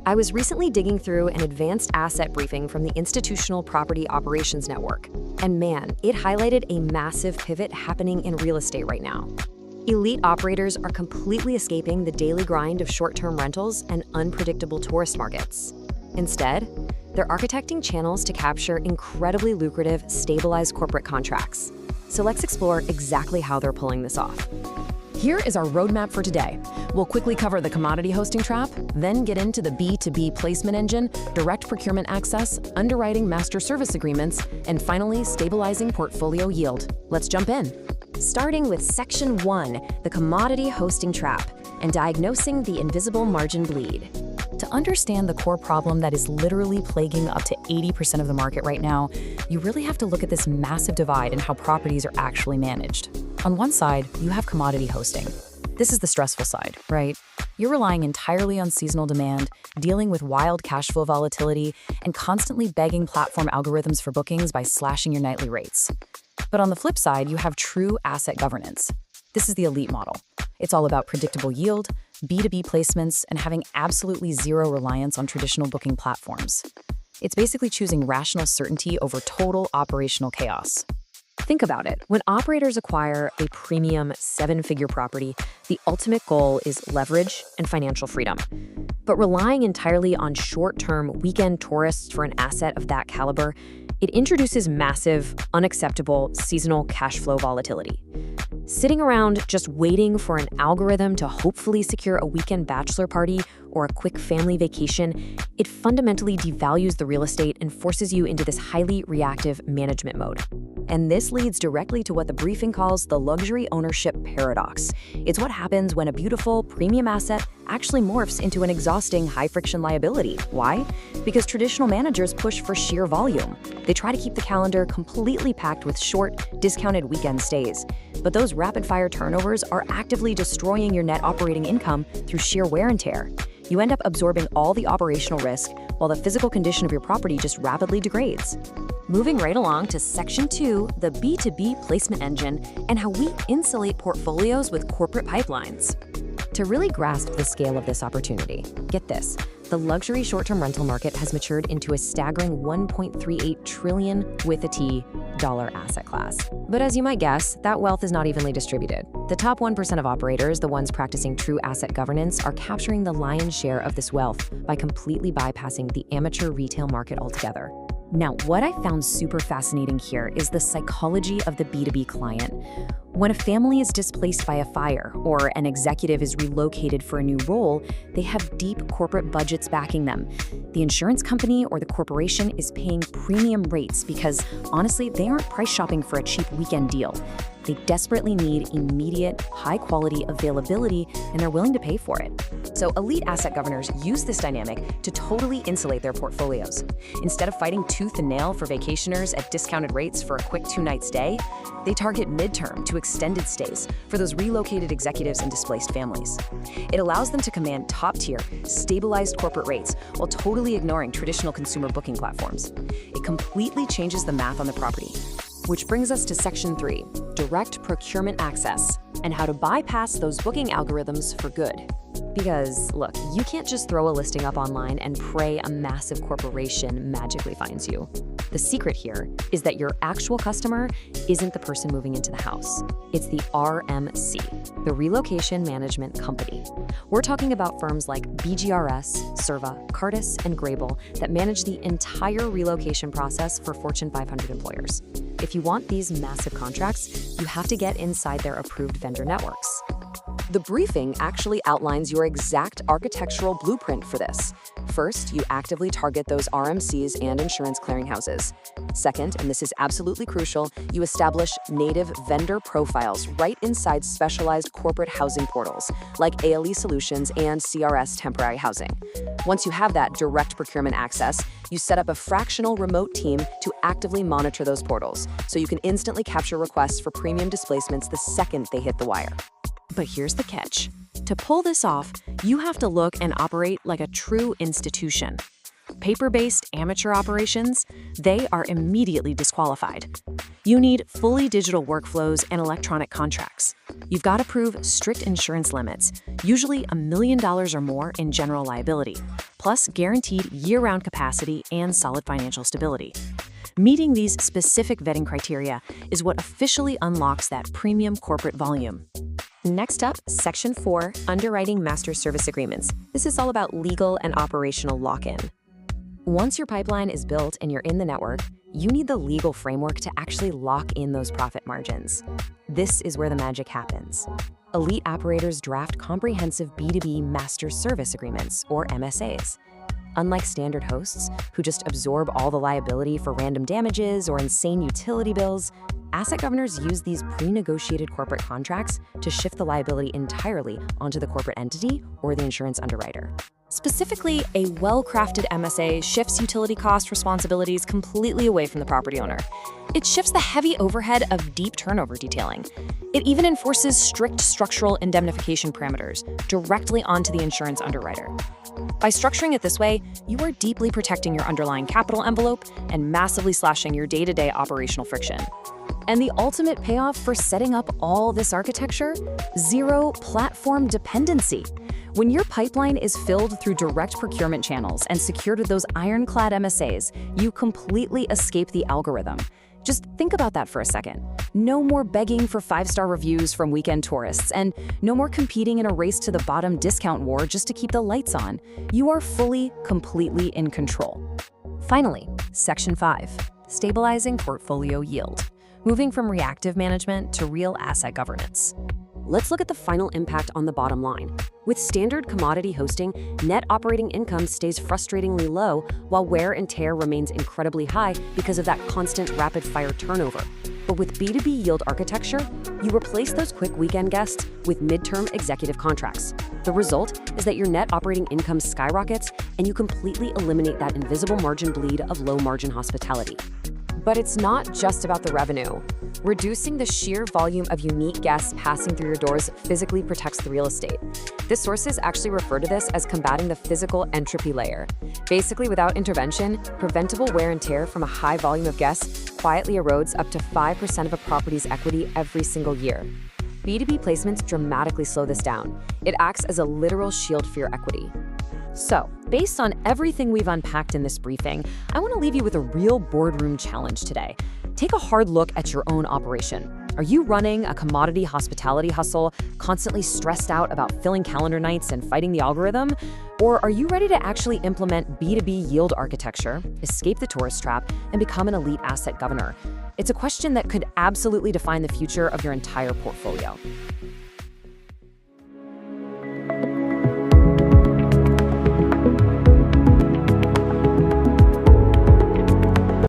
I was recently digging through an advanced asset briefing from the Institutional Property Operations Network, and man, it highlighted a massive pivot happening in real estate right now. Elite operators are completely escaping the daily grind of short-term rentals and unpredictable tourist markets. Instead, they're architecting channels to capture incredibly lucrative, stabilized corporate contracts. So let's explore exactly how they're pulling this off. Here is our roadmap for today. We'll quickly cover the commodity hosting trap, then get into the B2B placement engine, direct procurement access, underwriting master service agreements, and finally, stabilizing portfolio yield. Let's jump in. Starting with Section 1, the commodity hosting trap, and diagnosing the invisible margin bleed. To understand the core problem that is literally plaguing up to 80% of the market right now, you really have to look at this massive divide in how properties are actually managed. On one side, you have commodity hosting. This is the stressful side, right? You're relying entirely on seasonal demand, dealing with wild cash flow volatility, and constantly begging platform algorithms for bookings by slashing your nightly rates. But on the flip side, you have true asset governance. This is the elite model. It's all about predictable yield, B2B placements, and having absolutely zero reliance on traditional booking platforms. It's basically choosing rational certainty over total operational chaos. Think about it. When operators acquire a premium seven-figure property, the ultimate goal is leverage and financial freedom. But relying entirely on short-term weekend tourists for an asset of that caliber, it introduces massive, unacceptable seasonal cash flow volatility. Sitting around just waiting for an algorithm to hopefully secure a weekend bachelor party or a quick family vacation, it fundamentally devalues the real estate and forces you into this highly reactive management mode. And this leads directly to what the briefing calls the luxury ownership paradox. It's what happens when a beautiful, premium asset actually morphs into an exhausting, high-friction liability. Why? Because traditional managers push for sheer volume. They try to keep the calendar completely packed with short, discounted weekend stays. But those rapid-fire turnovers are actively destroying your net operating income through sheer wear and tear. You end up absorbing all the operational risk while the physical condition of your property just rapidly degrades. Moving right along to Section 2, the B2B placement engine, and how we insulate portfolios with corporate pipelines. To really grasp the scale of this opportunity, get this, the luxury short-term rental market has matured into a staggering $1.38 trillion with a T dollar asset class. But as you might guess, that wealth is not evenly distributed. The top 1% of operators, the ones practicing true asset governance, are capturing the lion's share of this wealth by completely bypassing the amateur retail market altogether. Now, what I found super fascinating here is the psychology of the B2B client. When a family is displaced by a fire or an executive is relocated for a new role, they have deep corporate budgets backing them. The insurance company or the corporation is paying premium rates because, honestly, they aren't price shopping for a cheap weekend deal. They desperately need immediate, high-quality availability, and they're willing to pay for it. So elite asset governors use this dynamic to totally insulate their portfolios. Instead of fighting tooth and nail for vacationers at discounted rates for a quick two-night stay, they target midterm to extended stays for those relocated executives and displaced families. It allows them to command top-tier, stabilized corporate rates while totally ignoring traditional consumer booking platforms. It completely changes the math on the property. Which brings us to Section 3, direct procurement access, and how to bypass those booking algorithms for good. Because, look, you can't just throw a listing up online and pray a massive corporation magically finds you. The secret here is that your actual customer isn't the person moving into the house. It's the RMC, the Relocation Management Company. We're talking about firms like BGRS, Serva, Cardis, and Grable that manage the entire relocation process for Fortune 500 employers. If you want these massive contracts, you have to get inside their approved vendor networks. The briefing actually outlines your exact architectural blueprint for this. First, you actively target those RMCs and insurance clearinghouses. Second, and this is absolutely crucial, you establish native vendor profiles right inside specialized corporate housing portals, like ALE Solutions and CRS Temporary Housing. Once you have that direct procurement access, you set up a fractional remote team to actively monitor those portals, so you can instantly capture requests for premium displacements the second they hit the wire. But here's the catch. To pull this off, you have to look and operate like a true institution. Paper-based amateur operations, they are immediately disqualified. You need fully digital workflows and electronic contracts. You've got to prove strict insurance limits, usually $1 million or more in general liability, plus guaranteed year-round capacity and solid financial stability. Meeting these specific vetting criteria is what officially unlocks that premium corporate volume. Next up, Section 4, Underwriting Master Service Agreements. This is all about legal and operational lock-in. Once your pipeline is built and you're in the network, you need the legal framework to actually lock in those profit margins. This is where the magic happens. Elite operators draft comprehensive B2B Master Service Agreements, or MSAs. Unlike standard hosts, who just absorb all the liability for random damages or insane utility bills, asset governors use these pre-negotiated corporate contracts to shift the liability entirely onto the corporate entity or the insurance underwriter. Specifically, a well-crafted MSA shifts utility cost responsibilities completely away from the property owner. It shifts the heavy overhead of deep turnover detailing. It even enforces strict structural indemnification parameters directly onto the insurance underwriter. By structuring it this way, you are deeply protecting your underlying capital envelope and massively slashing your day-to-day operational friction. And the ultimate payoff for setting up all this architecture? Zero platform dependency. When your pipeline is filled through direct procurement channels and secured with those ironclad MSAs, you completely escape the algorithm. Just think about that for a second. No more begging for 5-star reviews from weekend tourists, and no more competing in a race to the bottom discount war just to keep the lights on. You are fully, completely in control. Finally, Section 5, Stabilizing Portfolio Yield. Moving from reactive management to real asset governance. Let's look at the final impact on the bottom line. With standard commodity hosting, net operating income stays frustratingly low, while wear and tear remains incredibly high because of that constant rapid-fire turnover. But with B2B yield architecture, you replace those quick weekend guests with midterm executive contracts. The result is that your net operating income skyrockets, and you completely eliminate that invisible margin bleed of low-margin hospitality. But it's not just about the revenue. Reducing the sheer volume of unique guests passing through your doors physically protects the real estate. This sources actually refer to this as combating the physical entropy layer. Basically, without intervention, preventable wear and tear from a high volume of guests quietly erodes up to 5% of a property's equity every single year. B2B placements dramatically slow this down. It acts as a literal shield for your equity. So, based on everything we've unpacked in this briefing, I want to leave you with a real boardroom challenge today. Take a hard look at your own operation. Are you running a commodity hospitality hustle, constantly stressed out about filling calendar nights and fighting the algorithm? Or are you ready to actually implement B2B yield architecture, escape the tourist trap, and become an elite asset governor? It's a question that could absolutely define the future of your entire portfolio.